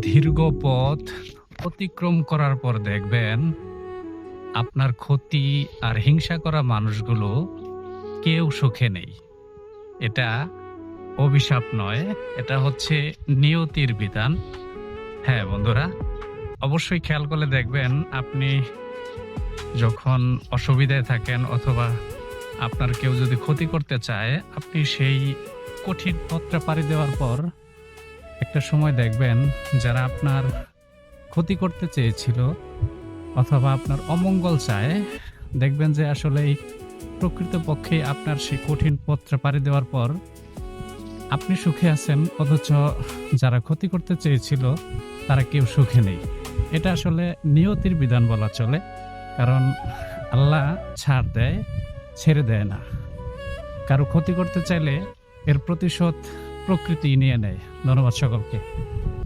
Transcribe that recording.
দীর্ঘ পথ অতিক্রম করার পর দেখবেন আপনার ক্ষতি আর হিংসা করা মানুষগুলো কেউ সুখে নেই। এটা অভিশাপ নয়, এটা হচ্ছে নিয়তির বিধান। হ্যাঁ বন্ধুরা, অবশ্যই খেয়াল করলে দেখবেন আপনি যখন অসুবিধায় থাকেন অথবা আপনার কেউ যদি ক্ষতি করতে চায়, আপনি সেই কঠিন পথটা পাড়ি দেওয়ার পর একটা সময় দেখবেন যারা আপনার ক্ষতি করতে চেয়েছিল অথবা আপনার অমঙ্গল চায়, দেখবেন যে আসলেই প্রকৃতপক্ষে আপনার সেই কঠিন পথটা পাড়ি দেওয়ার পর আপনি সুখে আছেন, অথচ যারা ক্ষতি করতে চেয়েছিল তারা কেউ সুখে নেই। এটা আসলে নিয়তির বিধান বলা চলে, কারণ আল্লাহ ছাড় দেয়, ছেড়ে দেয় না। কারো ক্ষতি করতে চাইলে এর প্রতিশোধ প্রকৃতি নিয়ে নেয়। ধন্যবাদ সকলকে।